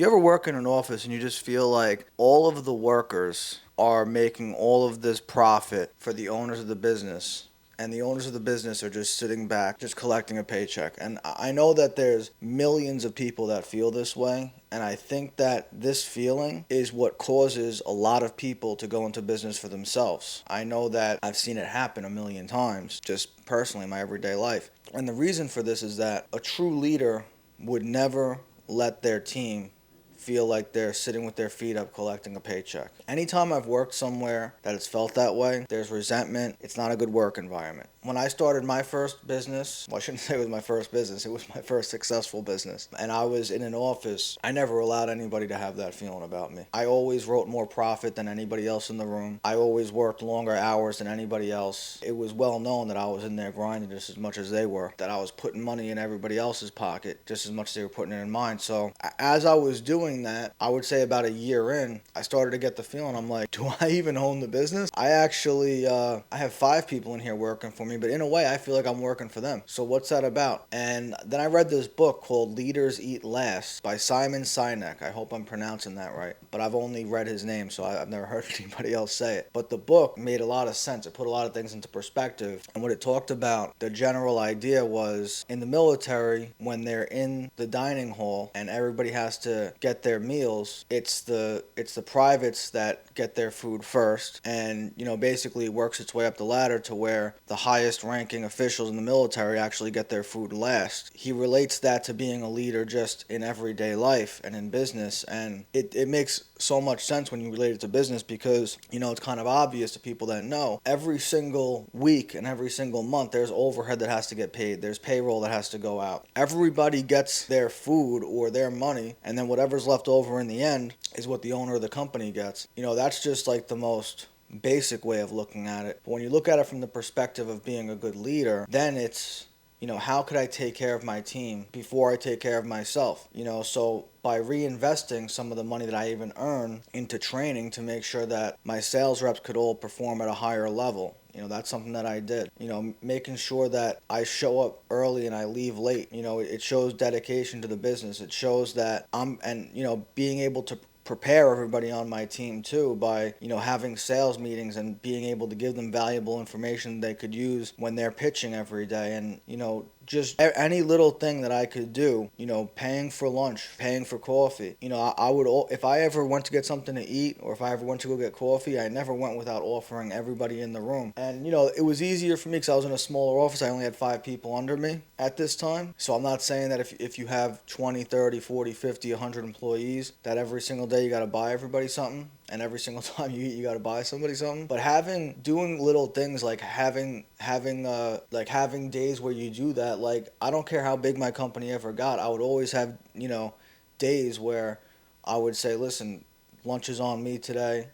You ever work in an office and you just feel like all of the workers are making all of this profit for the owners of the business, and the owners of the business are just sitting back, just collecting a paycheck? And I know that there's millions of people that feel this way, and I think that this feeling is what causes a lot of people to go into business for themselves. I know that I've seen it happen a million times, just personally in my everyday life. And the reason for this is that a true leader would never let their team feel like they're sitting with their feet up collecting a paycheck. Anytime I've worked somewhere that it's felt that way, there's resentment. It's not a good work environment. When I started my first business, well, I shouldn't say it was my first business, it was my first successful business, and I was in an office, I never allowed anybody to have that feeling about me. I always wrote more profit than anybody else in the room. I always worked longer hours than anybody else. It was well known that I was in there grinding just as much as they were, that I was putting money in everybody else's pocket just as much as they were putting it in mine. So as I was doing that, I would say about a year in, I started to get the feeling, I'm like, do I even own the business? I actually, I have 5 people in here working for me, but in a way I feel like I'm working for them. So what's that about? And then I read this book called Leaders Eat Last by Simon Sinek. I hope I'm pronouncing that right, but I've only read his name, so I've never heard anybody else say it. But the book made a lot of sense. It put a lot of things into perspective. And what it talked about, the general idea was, in the military, when they're in the dining hall and everybody has to get their meals, it's the privates that get their food first, and basically it works its way up the ladder to where the highest ranking officials in the military actually get their food last. He relates that to being a leader just in everyday life and in business, and it makes so much sense when you relate it to business, because it's kind of obvious to people that know every single week and every single month there's overhead that has to get paid, there's payroll that has to go out, everybody gets their food or their money, and then whatever's left over in the end is what the owner of the company gets. That's just like the most basic way of looking at it. But when you look at it from the perspective of being a good leader, then it's how could I take care of my team before I take care of myself? So by reinvesting some of the money that I even earn into training to make sure that my sales reps could all perform at a higher level. That's something that I did. Making sure that I show up early and I leave late. It shows dedication to the business. It shows that being able to prepare everybody on my team too by having sales meetings and being able to give them valuable information they could use when they're pitching every day, and just any little thing that I could do, paying for lunch, paying for coffee. I would, if I ever went to get something to eat or if I ever went to go get coffee, I never went without offering everybody in the room. And it was easier for me because I was in a smaller office. I only had 5 people under me at this time. So I'm not saying that if you have 20, 30, 40, 50, 100 employees, that every single day you got to buy everybody something, and every single time you eat you got to buy somebody something. But doing little things like having days where you do that. Like, I don't care how big my company ever got, I would always have days where I would say, listen, lunch is on me today,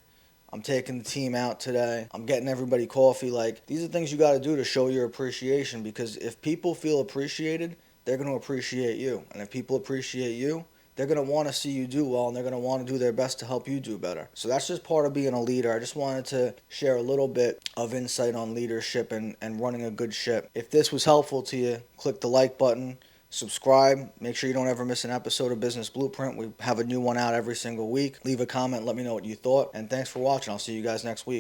I'm taking the team out today, I'm getting everybody coffee. Like, these are things you got to do to show your appreciation, because if people feel appreciated, they're going to appreciate you. And if people appreciate you, they're going to want to see you do well, and they're going to want to do their best to help you do better. So that's just part of being a leader. I just wanted to share a little bit of insight on leadership and running a good ship. If this was helpful to you, click the like button, subscribe, make sure you don't ever miss an episode of Business Blueprint. We have a new one out every single week. Leave a comment, let me know what you thought, and thanks for watching. I'll see you guys next week.